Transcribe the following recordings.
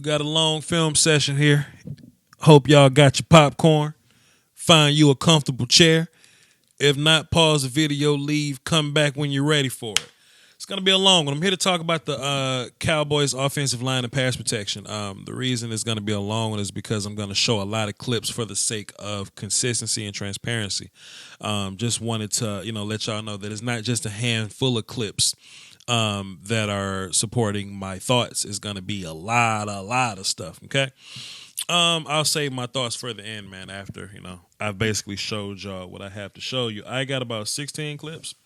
We got a long film session here. Hope y'all got your popcorn. Find you a comfortable chair. If not, pause the video, leave, come back when you're ready for it. It's going to be a long one. I'm here to talk about the Cowboys offensive line and pass protection. The reason it's going to be a long one is because I'm going to show a lot of clips for the sake of consistency and transparency. Just wanted to, let y'all know that it's not just a handful of clips that are supporting my thoughts. It's going to be a lot of stuff, okay? I'll save my thoughts for the end, man, after, I've basically showed y'all what I have to show you. I got about 16 clips,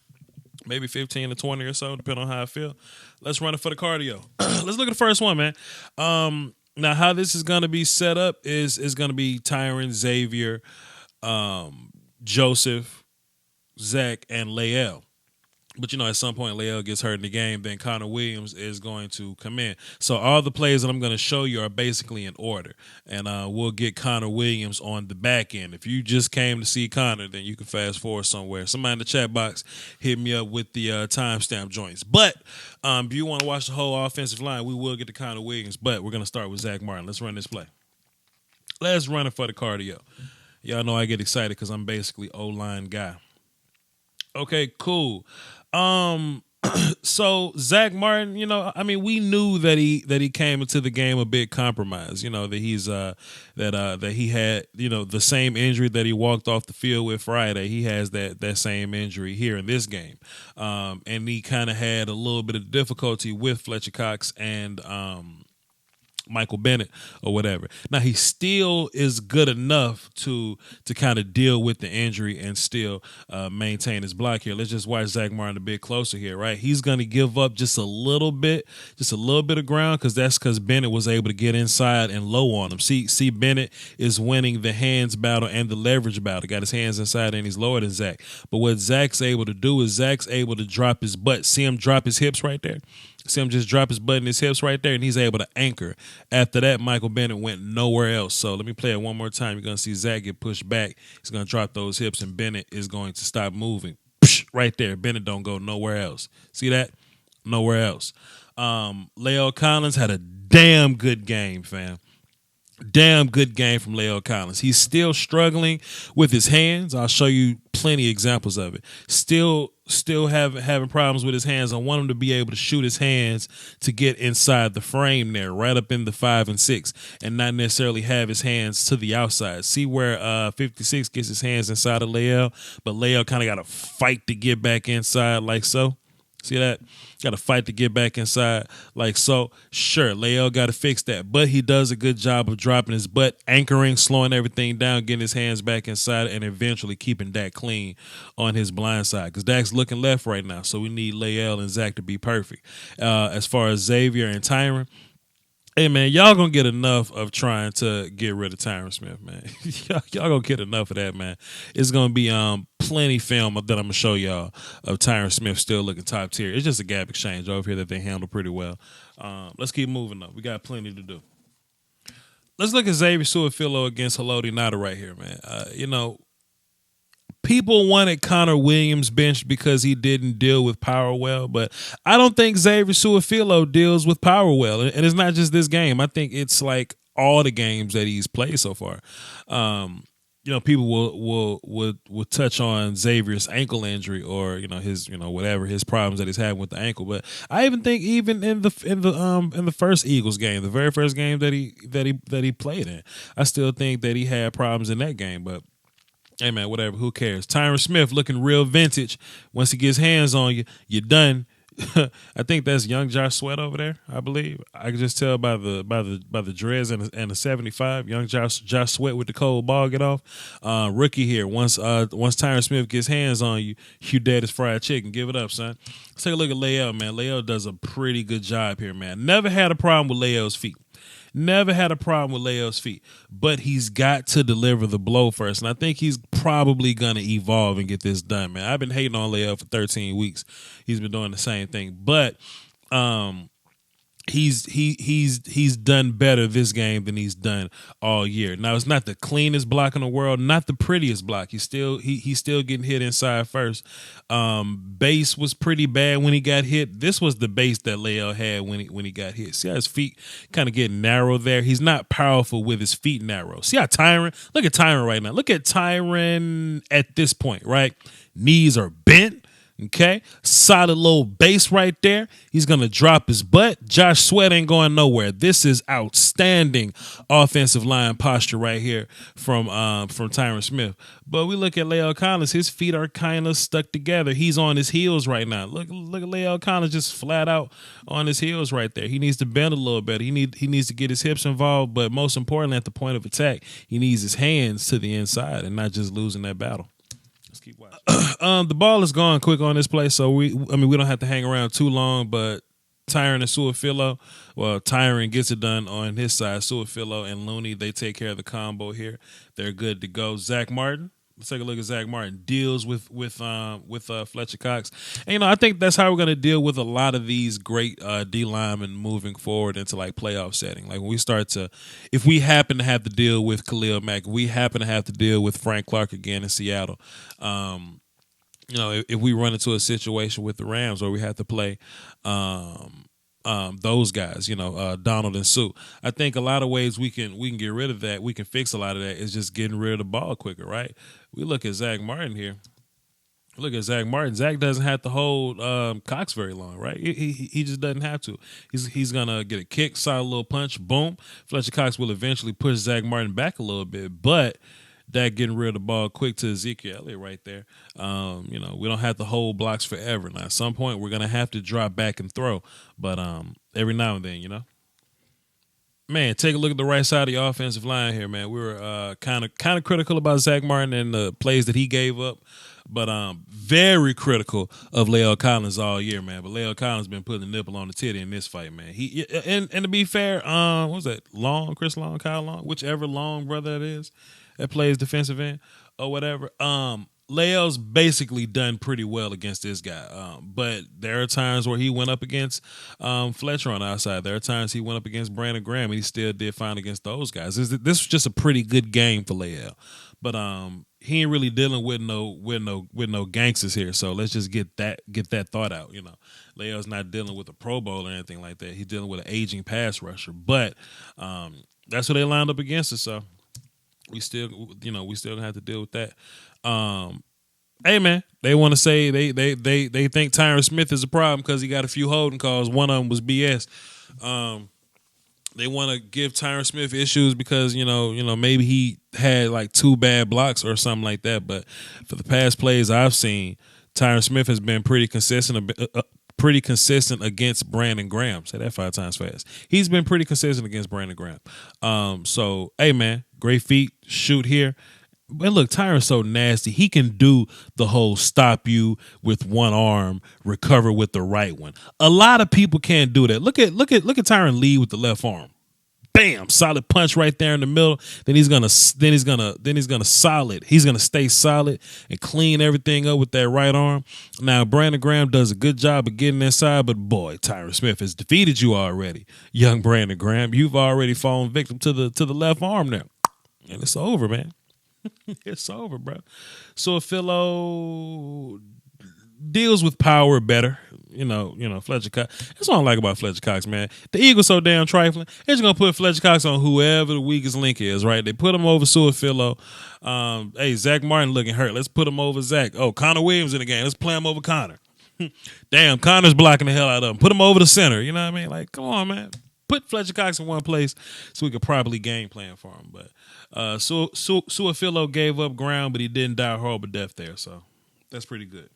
maybe 15 to 20 or so, depending on how I feel. Let's run it for the cardio. Let's look at the first one, man. Now, how this is going to be set up is going to be Tyron, Xavier, Joseph, Zach, and Lael. But, at some point, Lael gets hurt in the game, then Connor Williams is going to come in. So all the plays that I'm going to show you are basically in order. And we'll get Connor Williams on the back end. If you just came to see Connor, then you can fast forward somewhere. Somebody in the chat box hit me up with the timestamp joints. But if you want to watch the whole offensive line, we will get to Connor Williams. But we're going to start with Zach Martin. Let's run this play. Let's run it for the cardio. Y'all know I get excited because I'm basically O-line guy. Okay, cool. So Zach Martin, we knew that he came into the game a bit compromised. That he's that he had the same injury that he walked off the field with Friday. He has that same injury here in this game, and he kind of had a little bit of difficulty with Fletcher Cox and Michael Bennett or whatever. Now he still is good enough to kind of deal with the injury and still maintain his block here. Let's just watch Zach Martin a bit closer here, right? He's going to give up just a little bit of ground because Bennett was able to get inside and low on him. See, Bennett is winning the hands battle and the leverage battle. Got his hands inside and he's lower than Zach. But what Zach's able to do is Zach's able to drop his butt. See him drop his hips right there? See him just drop his butt in his hips right there, and he's able to anchor. After that, Michael Bennett went nowhere else. So let me play it one more time. You're going to see Zach get pushed back. He's going to drop those hips, and Bennett is going to stop moving. Right there. Bennett don't go nowhere else. See that? Nowhere else. Lael Collins had a damn good game, fam. Damn good game from Lael Collins. He's still struggling with his hands. I'll show you plenty of examples of it. Still having problems with his hands. I want him to be able to shoot his hands to get inside the frame there, right up in the 5 and 6, and not necessarily have his hands to the outside. See where 56 gets his hands inside of Lael, but Lael kind of got to fight to get back inside like so. See that? Got to fight to get back inside like so. Sure, Lael got to fix that, but he does a good job of dropping his butt, anchoring, slowing everything down, getting his hands back inside, and eventually keeping Dak clean on his blind side because Dak's looking left right now, so we need Lael and Zach to be perfect. As far as Xavier and Tyron, hey, man, y'all going to get enough of trying to get rid of Tyron Smith, man. y'all going to get enough of that, man. It's going to be plenty film that I'm going to show y'all of Tyron Smith still looking top tier. It's just a gap exchange over here that they handle pretty well. Let's keep moving, though. We got plenty to do. Let's look at Xavier Su'a-Filo against Haloti Ngata right here, man. People wanted Connor Williams benched because he didn't deal with power well, but I don't think Xavier Su'a-Filo deals with power well. And it's not just this game. I think it's like all the games that he's played so far. People will touch on Xavier's ankle injury or his whatever his problems that he's having with the ankle. But I even think in the first Eagles game, the very first game that he played in, I still think that he had problems in that game, but. Hey, man, whatever. Who cares? Tyron Smith looking real vintage. Once he gets hands on you, you're done. I think that's young Josh Sweat over there, I believe. I can just tell by the dreads and the 75. Young Josh Sweat with the cold ball get off. Rookie here. Once Tyron Smith gets hands on you, you dead as fried chicken. Give it up, son. Let's take a look at Lael, man. Lael does a pretty good job here, man. Never had a problem with Lael's feet. Never had a problem with Lael's feet, but he's got to deliver the blow first. And I think he's probably going to evolve and get this done, man. I've been hating on Lael for 13 weeks. He's been doing the same thing. But he's done better this game than he's done all year. Now it's not the cleanest block in the world, not the prettiest block. He's still getting hit inside first. Base was pretty bad when he got hit. This was the base that Leal had when he got hit. See how his feet kind of get narrow there. He's not powerful with his feet narrow. See how Tyron? Look at Tyron right now. Look at Tyron at this point, right? Knees are bent. Okay, solid little base right there. He's gonna drop his butt. Josh Sweat ain't going nowhere. This is outstanding offensive line posture right here from Tyron Smith. But we look at Leal Collins. His feet are kind of stuck together. He's on his heels right now. Look at Leal Collins just flat out on his heels right there. He needs to bend a little better. He needs to get his hips involved. But most importantly, at the point of attack, he needs his hands to the inside and not just losing that battle. Keep watching. The ball is gone quick on this play, so we don't have to hang around too long. But Tyron and Suafilo, well, Tyron gets it done on his side. Suafilo and Looney, they take care of the combo here. They're good to go. Zach Martin. Let's take a look at Zach Martin. Deals with Fletcher Cox. And, I think that's how we're going to deal with a lot of these great D linemen moving forward into, like, playoff setting. Like, when we start to – if we happen to have to deal with Khalil Mack, we happen to have to deal with Frank Clark again in Seattle. If we run into a situation with the Rams where we have to play those guys, Donald and Sue. I think a lot of ways we can get rid of that. We can fix a lot of that is just getting rid of the ball quicker, right? We look at Zach Martin here. Look at Zach Martin. Zach doesn't have to hold Cox very long, right? He just doesn't have to. He's gonna get a kick, solid little punch, boom. Fletcher Cox will eventually push Zach Martin back a little bit, but that getting rid of the ball quick to Ezekiel Elliott right there. We don't have to hold blocks forever. Now, at some point, we're gonna have to drop back and throw, but every now and then, Man, take a look at the right side of the offensive line here, man. We were kind of critical about Zach Martin and the plays that he gave up, but very critical of Leal Collins all year, man. But Leal Collins been putting the nipple on the titty in this fight, man. And to be fair, what was that? Chris Long, Kyle Long, whichever Long brother it is that plays defensive end or whatever. Leal's basically done pretty well against this guy. But there are times where he went up against Fletcher on the outside. There are times he went up against Brandon Graham, and he still did fine against those guys. This was just a pretty good game for Leal. But he ain't really dealing with no gangsters here. So let's just get that thought out. Leal's not dealing with a Pro Bowl or anything like that. He's dealing with an aging pass rusher. But that's what they lined up against us. So we still gonna have to deal with that. Hey man, they want to say they think Tyron Smith is a problem because he got a few holding calls. One of them was BS. They want to give Tyron Smith issues because maybe he had like 2 bad blocks or something like that. But for the past plays I've seen, Tyron Smith has been pretty consistent. Pretty consistent against Brandon Graham. Say that 5 times fast. He's been pretty consistent against Brandon Graham. So, hey, man, great feet, shoot here. But look, Tyron's so nasty. He can do the whole stop you with one arm, recover with the right one. A lot of people can't do that. Look at Tyron lead with the left arm. Bam, solid punch right there in the middle. Then he's gonna stay solid and clean everything up with that right arm. Now Brandon Graham does a good job of getting inside, but boy, Tyron Smith has defeated you already, young Brandon Graham. You've already fallen victim to the left arm now, and it's over, man. It's over, bro. So Philo deals with power better. Fletcher Cox. That's what I like about Fletcher Cox, man. The Eagles so damn trifling. They're just gonna put Fletcher Cox on whoever the weakest link is, right? They put him over Suafilo. Hey, Zach Martin looking hurt. Let's put him over Zach. Oh, Connor Williams in the game. Let's play him over Connor. Damn, Connor's blocking the hell out of him. Put him over the center. You know what I mean? Like, come on, man. Put Fletcher Cox in one place so we could properly game plan for him. But Suafilo gave up ground, but he didn't die a horrible death there. So that's pretty good.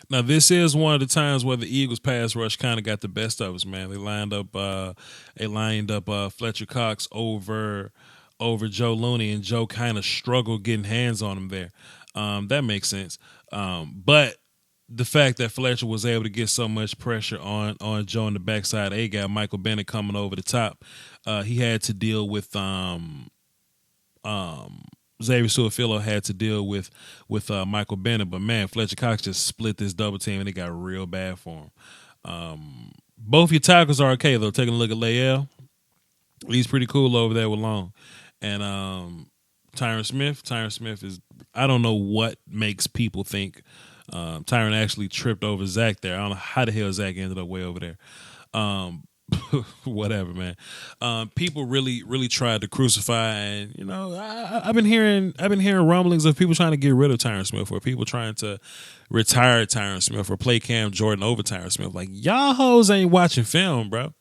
Now, this is one of the times where the Eagles pass rush kind of got the best of us, man. They lined up Fletcher Cox over Joe Looney, and Joe kind of struggled getting hands on him there. That makes sense. But the fact that Fletcher was able to get so much pressure on Joe on the backside, they got Michael Bennett coming over the top. He had to deal with Xavier Suafilo had to deal with Michael Bennett, but man, Fletcher Cox just split this double team and it got real bad for him. Both your tackles are okay though. Taking a look at Layell, he's pretty cool over there with Long, and Tyron Smith. Tyron Smith is, I don't know what makes people think Tyron actually tripped over Zach there. I don't know how the hell Zach ended up way over there. Um, whatever, man. People really tried to crucify, and I've been hearing rumblings of people trying to get rid of Tyron Smith, or people trying to retire Tyron Smith, or play Cam Jordan over Tyron Smith. Like, y'all hoes ain't watching film, bro.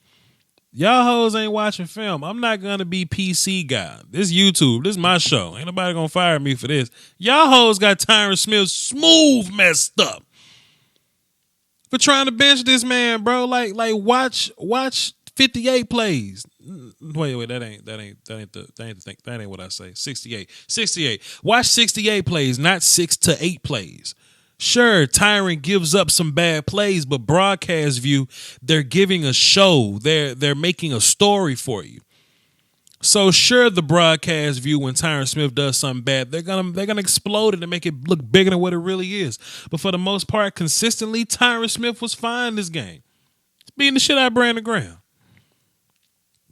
Y'all hoes ain't watching film. I'm not gonna be PC guy. This YouTube, this is my show. Ain't nobody gonna fire me for this. Y'all hoes got Tyron Smith smooth messed up for trying to bench this man, bro. Like watch 58 plays. Wait, that ain't the thing. That ain't what I say. 68. Watch 68 plays, not 6 to 8 plays. Sure, Tyron gives up some bad plays, but broadcast view, they're giving a show. They're making a story for you. So sure, the broadcast view, when Tyron Smith does something bad, they're gonna explode it and make it look bigger than what it really is. But for the most part, consistently, Tyron Smith was fine this game. He's beating the shit out of Brandon Graham.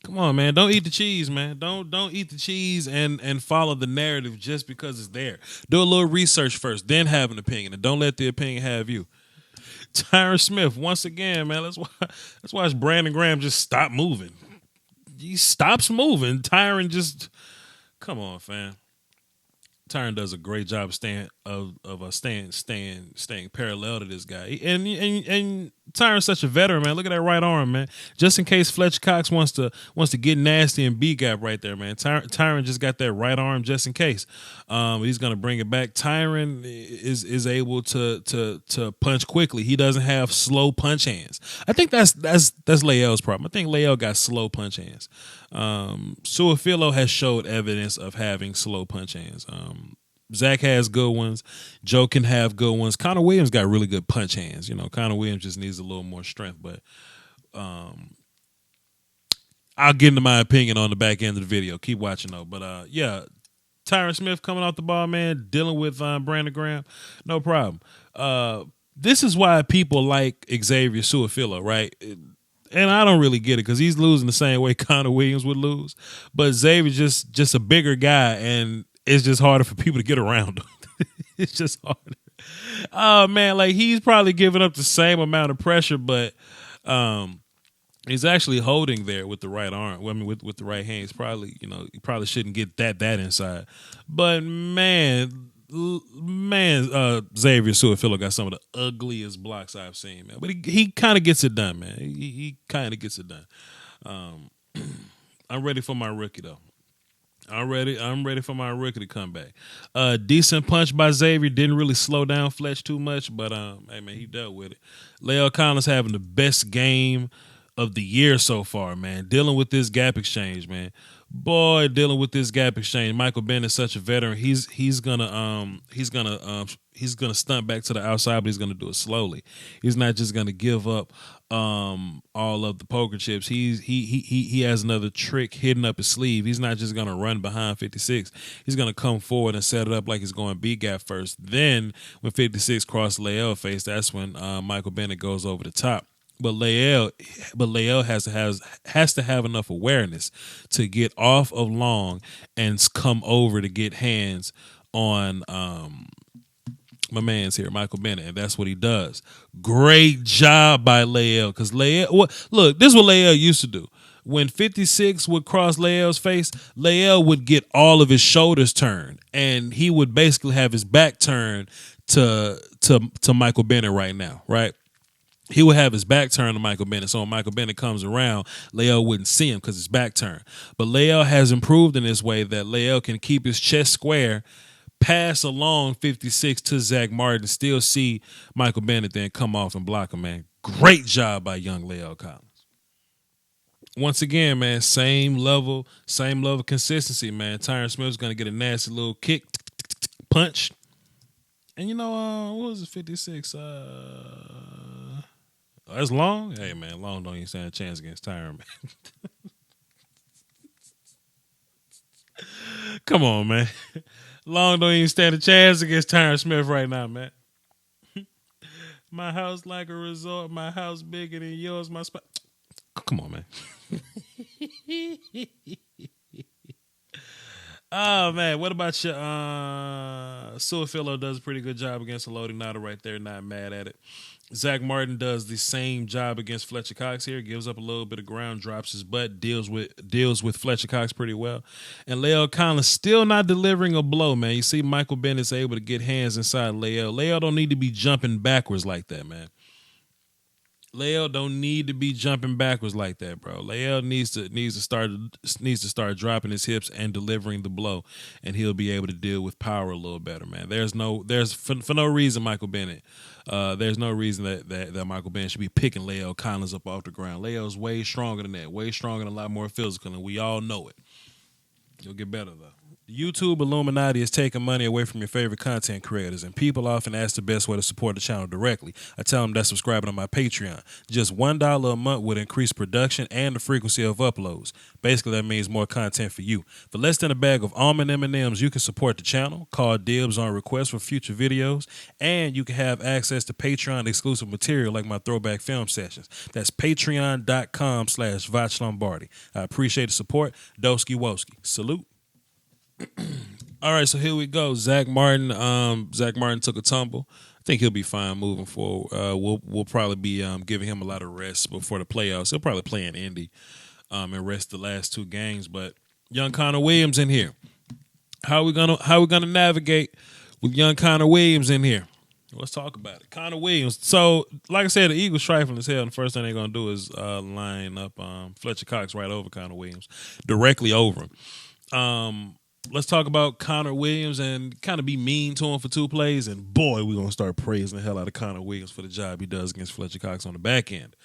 Come on, man. Don't eat the cheese, man. Don't eat the cheese and follow the narrative just because it's there. Do a little research first, then have an opinion, and don't let the opinion have you. Tyron Smith, once again, man. Let's watch Brandon Graham just stop moving. He stops moving. Tyron just, come on, fam. Tyron does a great job of staying parallel to this guy. And Tyron's such a veteran, man. Look at that right arm, man. Just in case Fletcher Cox wants to get nasty and B gap right there, man. Tyron just got that right arm just in case. He's gonna bring it back. Tyron is able to punch quickly. He doesn't have slow punch hands. I think that's Layell's problem. I think Layell got slow punch hands. Suafilo has showed evidence of having slow punch hands. Zach has good ones. Joe can have good ones. Connor Williams got really good punch hands. Connor Williams just needs a little more strength. But I'll get into my opinion on the back end of the video. Keep watching though. But yeah, Tyron Smith coming off the ball, man, dealing with Brandon Graham, no problem. This is why people like Xavier Suafilo, right? And I don't really get it because he's losing the same way Connor Williams would lose. But Xavier's just a bigger guy, and it's just harder for people to get around him. It's just harder. Oh, man, like he's probably giving up the same amount of pressure, but he's actually holding there with the right arm. Well, I mean, with the right hand. He's probably, he probably shouldn't get that inside. But, man, Xavier Suafilo got some of the ugliest blocks I've seen, man. But he kind of gets it done, man. He kind of gets it done. I'm ready for my rookie though. I'm ready for my rookie to come back. Decent punch by Xavier. Didn't really slow down Fletch too much, but hey man, he dealt with it. La'el Collins having the best game of the year so far, man. Dealing with this gap exchange, man. Boy, dealing with this gap exchange. Michael Bennett is such a veteran. He's gonna stunt back to the outside, but he's gonna do it slowly. He's not just gonna give up all of the poker chips. He has another trick hidden up his sleeve. He's not just gonna run behind 56. He's gonna come forward and set it up like he's going B gap first. Then when 56 cross La'el face, that's when Michael Bennett goes over the top. But La'el has to have enough awareness to get off of Long and come over to get hands on my man's here, Michael Bennett, and that's what he does. Great job by La'el, because look, this is what La'el used to do. When 56 would cross La'el's face, La'el would get all of his shoulders turned, and he would basically have his back turned to Michael Bennett right now, right? He would have his back turned to Michael Bennett. So when Michael Bennett comes around, La'el wouldn't see him because his back turned. But La'el has improved in this way that La'el can keep his chest square, pass along 56 to Zach Martin, still see Michael Bennett, then come off and block him, man. Great job by young La'el Collins. Once again, man, same level of consistency, man. Tyron Smith's going to get a nasty little kick, punch. And what was it, 56? That's Long? Hey, man, Long don't even stand a chance against Tyron, man. Come on, man. Long don't even stand a chance against Tyron Smith right now, man. My house like a resort. My house bigger than yours. My spot. Come on, man. Oh man, what about your Suafilo does a pretty good job against a loading Nada right there, not mad at it. Zach Martin does the same job against Fletcher Cox here, gives up a little bit of ground, drops his butt, deals with Fletcher Cox pretty well. And Lael Collins still not delivering a blow, man. You see Michael Bennett's able to get hands inside Lael. Lael don't need to be jumping backwards like that, man. Lael don't need to be jumping backwards like that, bro. Lael needs to start dropping his hips and delivering the blow, and he'll be able to deal with power a little better, man. For no reason, Michael Bennett. There's no reason that Michael Bennett should be picking Lael Collins up off the ground. Lael's way stronger than that, way stronger and a lot more physical, and we all know it. You'll get better though. The YouTube Illuminati is taking money away from your favorite content creators, and people often ask the best way to support the channel directly. I tell them that subscribing to my Patreon. Just $1 a month would increase production and the frequency of uploads. Basically, that means more content for you. For less than a bag of almond M&Ms, you can support the channel, call dibs on requests for future videos, and you can have access to Patreon exclusive material like my throwback film sessions. That's patreon.com/Voch Lombardi. I appreciate the support. Doski Woski. Salute. All right, so here we go. Zach Martin took a tumble. I think he'll be fine moving forward. We'll probably be giving him a lot of rest before the playoffs. He'll probably play in Indy and rest the last two games. But young Connor Williams in here. How we gonna navigate with young Connor Williams in here? Let's talk about it. Connor Williams. So, like I said, the Eagles trifling as hell. And the first thing they're gonna do is line up Fletcher Cox right over Connor Williams, directly over him. Let's talk about Connor Williams and kind of be mean to him for two plays. And boy, we're going to start praising the hell out of Connor Williams for the job he does against Fletcher Cox on the back end.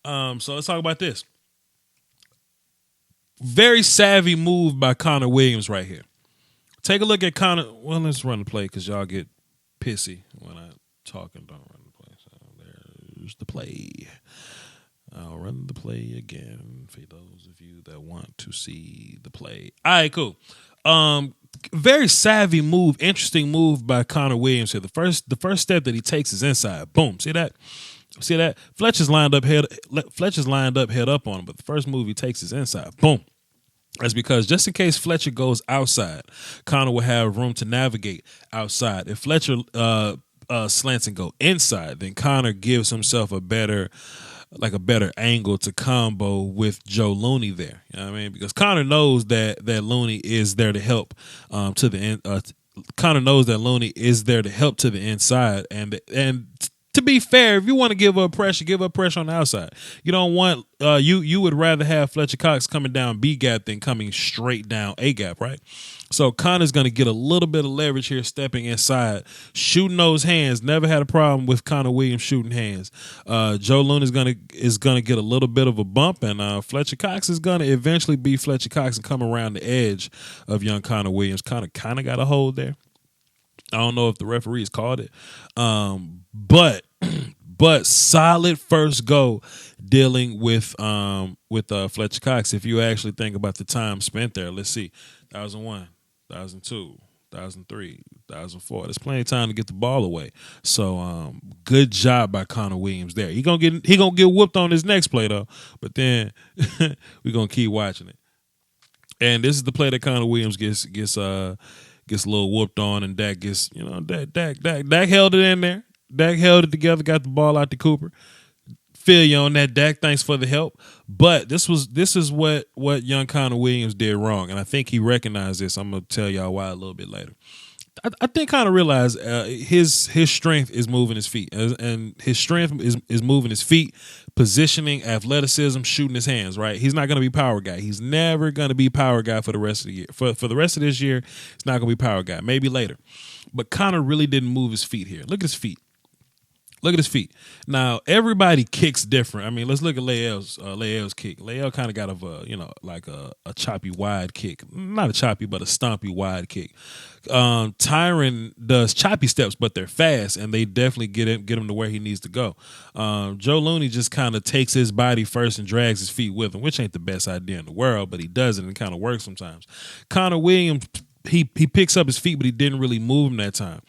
So let's talk about this. Very savvy move by Connor Williams right here. Take a look at Connor. Well, let's run the play because y'all get pissy when I talk and don't run the play. So there's the play. I'll run the play again for those of you that want to see the play. All right, cool. Very savvy move, interesting move by Connor Williams here. The first step that he takes is inside. Boom. See that? Fletcher's lined up head up on him, but the first move he takes is inside. Boom. That's because just in case Fletcher goes outside, Connor will have room to navigate outside. If Fletcher slants and go inside, then Connor gives himself a better angle to combo with Joe Looney there. You know what I mean? Because Connor knows that Looney is there to help to the end. Connor knows that Looney is there to help to the inside. And to be fair, if you want to give up pressure on the outside. You don't want you would rather have Fletcher Cox coming down B gap than coming straight down A gap, right? So Connor's going to get a little bit of leverage here, stepping inside, shooting those hands. Never had a problem with Connor Williams shooting hands. Joe Looney is gonna get a little bit of a bump, and Fletcher Cox is going to eventually be Fletcher Cox and come around the edge of young Connor Williams. Connor kind of got a hold there. I don't know if the referees called it, but solid first go dealing with Fletcher Cox. If you actually think about the time spent there, let's see, 2001, 2002, 2003, 2004. There's plenty of time to get the ball away. So good job by Connor Williams there. He gonna get whooped on his next play though, but then we're gonna keep watching it. And this is the play that Connor Williams gets a little whooped on, and Dak gets, Dak held it in there. Dak held it together, got the ball out to Cooper. Feel you on that, Dak. Thanks for the help. But this is what young Connor Williams did wrong, and I think he recognized this. I'm gonna tell y'all why a little bit later. I think Connor realized his strength is moving his feet, and his strength is moving his feet, positioning, athleticism, shooting his hands. Right, he's not going to be power guy. He's never going to be power guy for the rest of the year. For the rest of this year, he's not going to be power guy. Maybe later, but Connor really didn't move his feet here. Look at his feet. Look at his feet. Now, everybody kicks different. I mean, let's look at Lael's kick. Lael kind of got a choppy wide kick. Not a choppy, but a stompy wide kick. Tyron does choppy steps, but they're fast, and they definitely get him to where he needs to go. Joe Looney just kind of takes his body first and drags his feet with him, which ain't the best idea in the world, but he does it and it kind of works sometimes. Connor Williams, he picks up his feet, but he didn't really move him that time.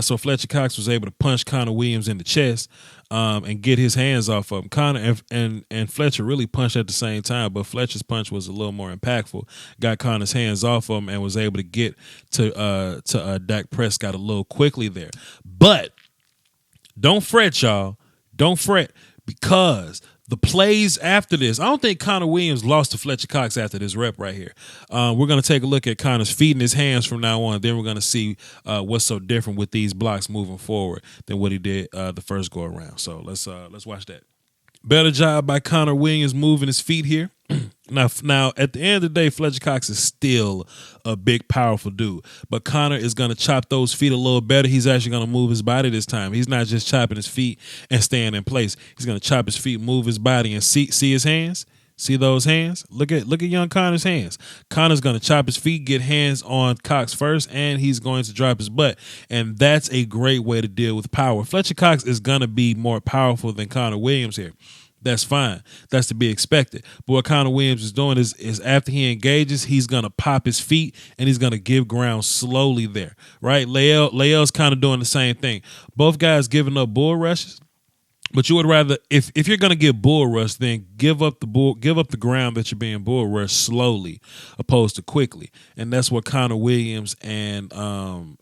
So Fletcher Cox was able to punch Connor Williams in the chest and get his hands off of him. Connor and Fletcher really punched at the same time, but Fletcher's punch was a little more impactful. Got Connor's hands off of him and was able to get to Dak Prescott a little quickly there. But don't fret, y'all. Don't fret, because the plays after this, I don't think Connor Williams lost to Fletcher Cox after this rep right here. We're going to take a look at Connor's feet and his hands from now on. Then we're going to see what's so different with these blocks moving forward than what he did the first go around. So let's watch that. Better job by Connor Williams moving his feet here. Now, at the end of the day, Fletcher Cox is still a big, powerful dude. But Connor is going to chop those feet a little better. He's actually going to move his body this time. He's not just chopping his feet and staying in place. He's going to chop his feet, move his body, and see his hands. See those hands? Look at young Connor's hands. Connor's going to chop his feet, get hands on Cox first, and he's going to drop his butt. And that's a great way to deal with power. Fletcher Cox is going to be more powerful than Connor Williams here. That's fine. That's to be expected. But what Connor Williams is doing is after he engages, he's going to pop his feet and he's going to give ground slowly there, right? Lael's kind of doing the same thing. Both guys giving up bull rushes. But you would rather, if you're going to get bull rush, then give up the ground that you're being bull rushed slowly, opposed to quickly, and that's what Connor Williams and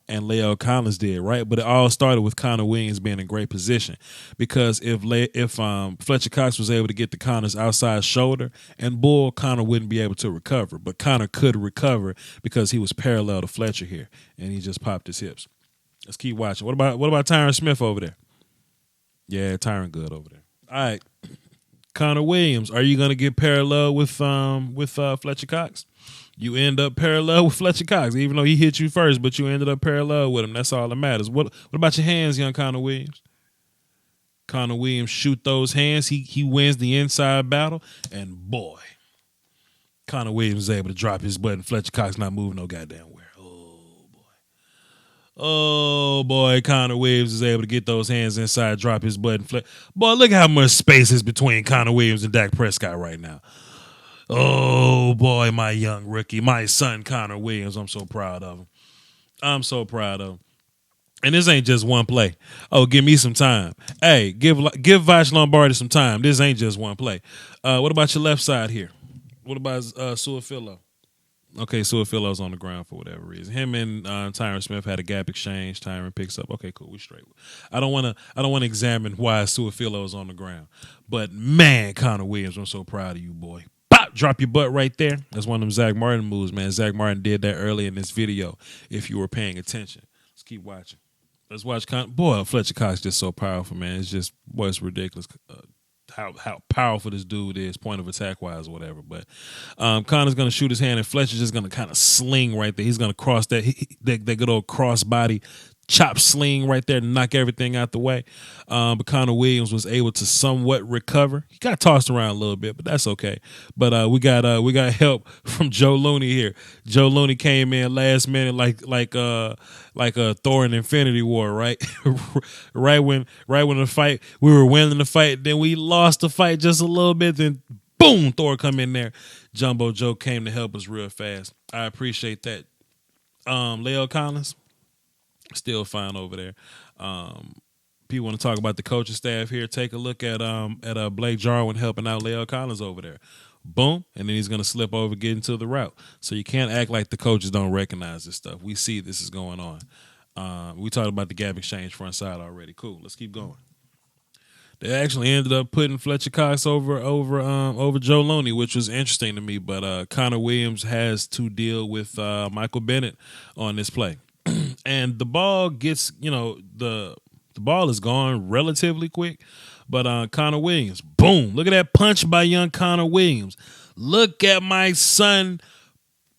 Lael Collins did, right? But it all started with Connor Williams being in great position, because if Fletcher Cox was able to get the Connor's outside shoulder and bull, Connor wouldn't be able to recover, but Connor could recover because he was parallel to Fletcher here, and he just popped his hips. Let's keep watching. What about Tyron Smith over there? Yeah, Tyron good over there. All right, Connor Williams, are you gonna get parallel with Fletcher Cox? You end up parallel with Fletcher Cox, even though he hit you first, but you ended up parallel with him. That's all that matters. What about your hands, young Connor Williams? Connor Williams shoot those hands. He wins the inside battle, and boy, Connor Williams is able to drop his butt, and Fletcher Cox not moving no goddamn where. Oh, boy, Connor Williams is able to get those hands inside, drop his butt, and boy, look how much space is between Connor Williams and Dak Prescott right now. Oh, boy, my young rookie, my son, Connor Williams. I'm so proud of him. I'm so proud of him. And this ain't just one play. Oh, give me some time. Hey, give Voch Lombardi some time. This ain't just one play. What about your left side here? What about Suafilo? Okay, Suafilo's on the ground for whatever reason. Him and Tyron Smith had a gap exchange. Tyron picks up. Okay, cool. We straight. I don't want to examine why Suafilo's on the ground. But man, Connor Williams, I'm so proud of you, boy. Pop, drop your butt right there. That's one of them Zach Martin moves, man. Zach Martin did that early in this video. If you were paying attention, let's keep watching. Let's watch. Boy, Fletcher Cox just so powerful, man. It's just, boy, it's ridiculous. How powerful this dude is, point of attack wise or whatever. But Connor's gonna shoot his hand, and Fletcher's just gonna kind of sling right there. He's gonna cross that good old cross body chop sling right there to knock everything out the way. But Connor Williams was able to somewhat recover. He got tossed around a little bit, but that's okay. But we got help from Joe Looney here. Joe Looney came in last minute like a Thor in Infinity War, right? right when the fight, we were winning the fight, then we lost the fight just a little bit, then boom, Thor come in there. Jumbo Joe came to help us real fast. I appreciate that. Lael Collins, still fine over there. People want to talk about the coaching staff here. Take a look at Blake Jarwin helping out Lael Collins over there. Boom, and then he's going to slip over, get into the route. So you can't act like the coaches don't recognize this stuff. We see this is going on. We talked about the gap exchange front side already. Cool, let's keep going. They actually ended up putting Fletcher Cox over Joe Looney, which was interesting to me. But Connor Williams has to deal with Michael Bennett on this play. And the ball gets, the ball is gone relatively quick. But Connor Williams, boom. Look at that punch by young Connor Williams. Look at my son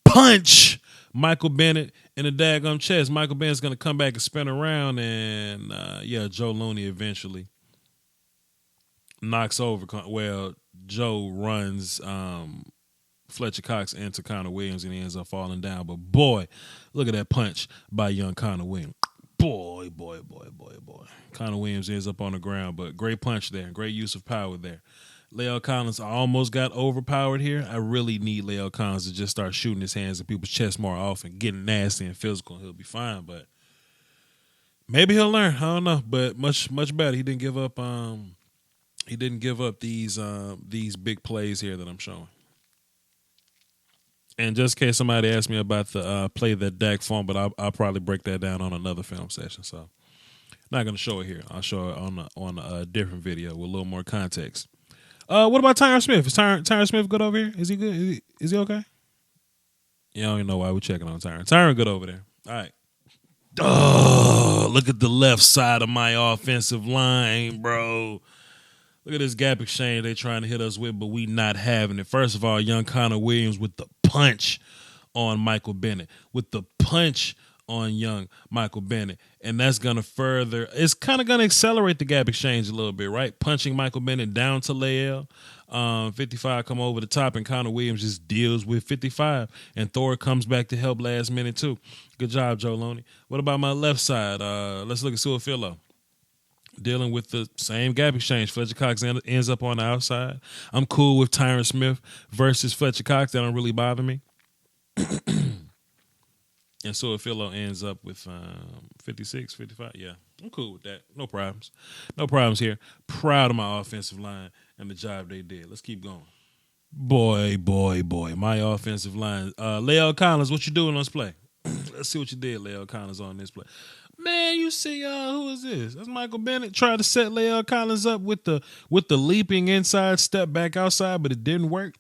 punch Michael Bennett in the daggum chest. Michael Bennett's going to come back and spin around. And, Joe Looney eventually knocks over. Well, Joe runs Fletcher Cox into Connor Williams, and he ends up falling down. But, boy, look at that punch by young Connor Williams. Boy. Connor Williams ends up on the ground, but great punch there. Great use of power there. Lael Collins almost got overpowered here. I really need Lael Collins to just start shooting his hands at people's chests more often, getting nasty and physical, and he'll be fine. But, Maybe he'll learn. I don't know, but much better. He didn't give up. He didn't give up these big plays here that I'm showing. And just in case somebody asked me about the play that Dak fumbled, but I'll probably break that down on another film session. So not going to show it here. I'll show it on a different video with a little more context. What about Tyron Smith? Is Tyron Smith good over here? Is he good? Is he okay? You don't even know why we're checking on Tyron. Tyron good over there. All right. Oh, look at the left side of my offensive line, bro. Look at this gap exchange they trying to hit us with, but we not having it. First of all, young Connor Williams with the punch on Michael Bennett. With the punch on young Michael Bennett. And that's going to further, it's kind of going to accelerate the gap exchange a little bit, right? Punching Michael Bennett down to Lael. 55 come over the top, and Connor Williams just deals with 55. And Thor comes back to help last minute, too. Good job, Joe Loney. What about my left side? Let's look at Suafilo. Dealing with the same gap exchange. Fletcher Cox ends up on the outside. I'm cool with Tyron Smith versus Fletcher Cox. That don't really bother me. And Suafilo ends up with 56, 55. Yeah, I'm cool with that. No problems. No problems here. Proud of my offensive line and the job they did. Let's keep going. Boy. My offensive line. Lael Collins, what you doing on this play? Let's see what you did, Lael Collins, on this play. Man, you see, who is this? That's Michael Bennett trying to set Lael Collins up with the leaping inside step back outside, but it didn't work.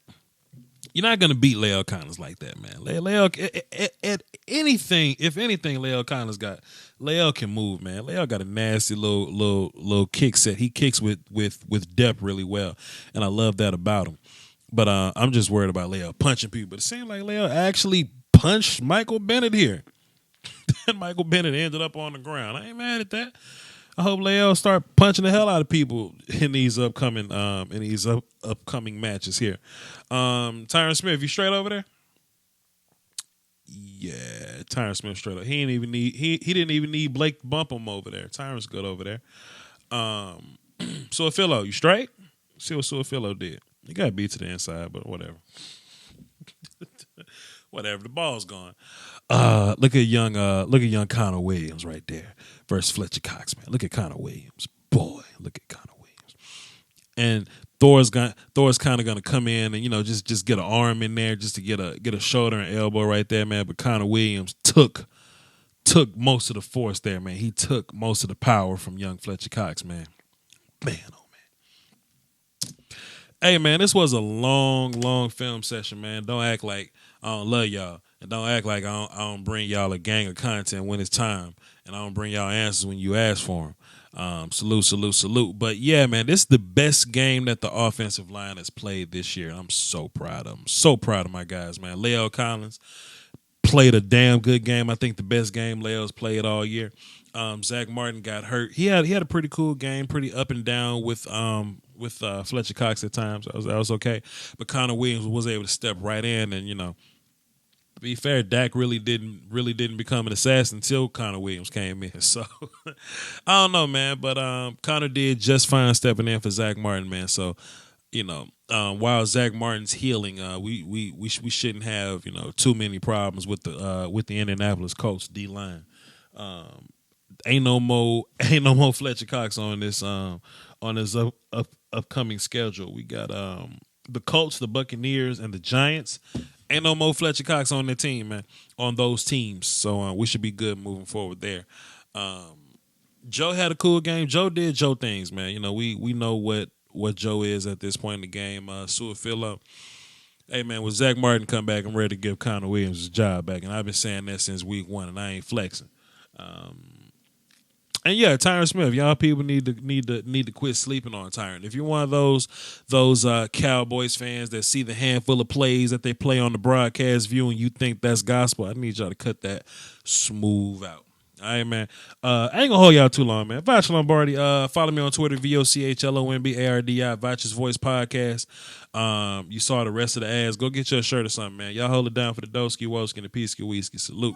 You're not gonna beat Lael Collins like that, man. Lael at anything, if anything, Lael Collins got. Lael can move, man. Lael got a nasty little kick set. He kicks with depth really well, and I love that about him. But I'm just worried about Lael punching people. But it seemed like Lael actually punched Michael Bennett here. And Michael Bennett ended up on the ground. I ain't mad at that. I hope Lael start punching the hell out of people in these upcoming upcoming matches here. Tyron Smith, you straight over there? Yeah, Tyron Smith straight up. He didn't even need Blake to bump him over there. Tyron's good over there. Suafilo, you straight? See what Suafilo did. He got beat to the inside, but whatever. Whatever. The ball's gone. Look at young Connor Williams right there versus Fletcher Cox, man. Look at Connor Williams. Boy, look at Connor Williams. And Thor's kind of gonna come in and just get an arm in there just to get a shoulder and elbow right there, man. But Connor Williams took most of the force there, man. He took most of the power from young Fletcher Cox, man. Man, oh man. Hey man, this was a long film session, man. Don't act like I don't love y'all. And don't act like I don't bring y'all a gang of content when it's time. And I don't bring y'all answers when you ask for them. Salute. But yeah, man, this is the best game that the offensive line has played this year. I'm so proud of them. So proud of my guys, man. Lael Collins played a damn good game. I think the best game Lael's played all year. Zach Martin got hurt. He had a pretty cool game, pretty up and down with Fletcher Cox at times. That was okay. But Connor Williams was able to step right in and, to be fair, Dak really didn't become an assassin until Connor Williams came in. So I don't know, man, but Connor did just fine stepping in for Zach Martin, man. So while Zach Martin's healing, we shouldn't have too many problems with the Indianapolis Colts D line. Ain't no more Fletcher Cox on this upcoming schedule. We got the Colts, the Buccaneers, and the Giants. Ain't no more Fletcher Cox on their team, man, on those teams. So we should be good moving forward there. Joe had a cool game. Joe did Joe things, man. We know what Joe is at this point in the game. Suafilo. Hey, man, when Zach Martin come back, I'm ready to give Connor Williams his job back. And I've been saying that since week 1, and I ain't flexing. And yeah, Tyron Smith, y'all people need to quit sleeping on Tyron. If you're one of those Cowboys fans that see the handful of plays that they play on the broadcast view and you think that's gospel, I need y'all to cut that smooth out. All right, man. I ain't gonna hold y'all too long, man. Voch Lombardi. Follow me on Twitter, VOCHLOMBARDI, Voch's Voice Podcast. You saw the rest of the ads. Go get your shirt or something, man. Y'all hold it down for the Doski, Woski, and the Peasky Whiskey. Salute.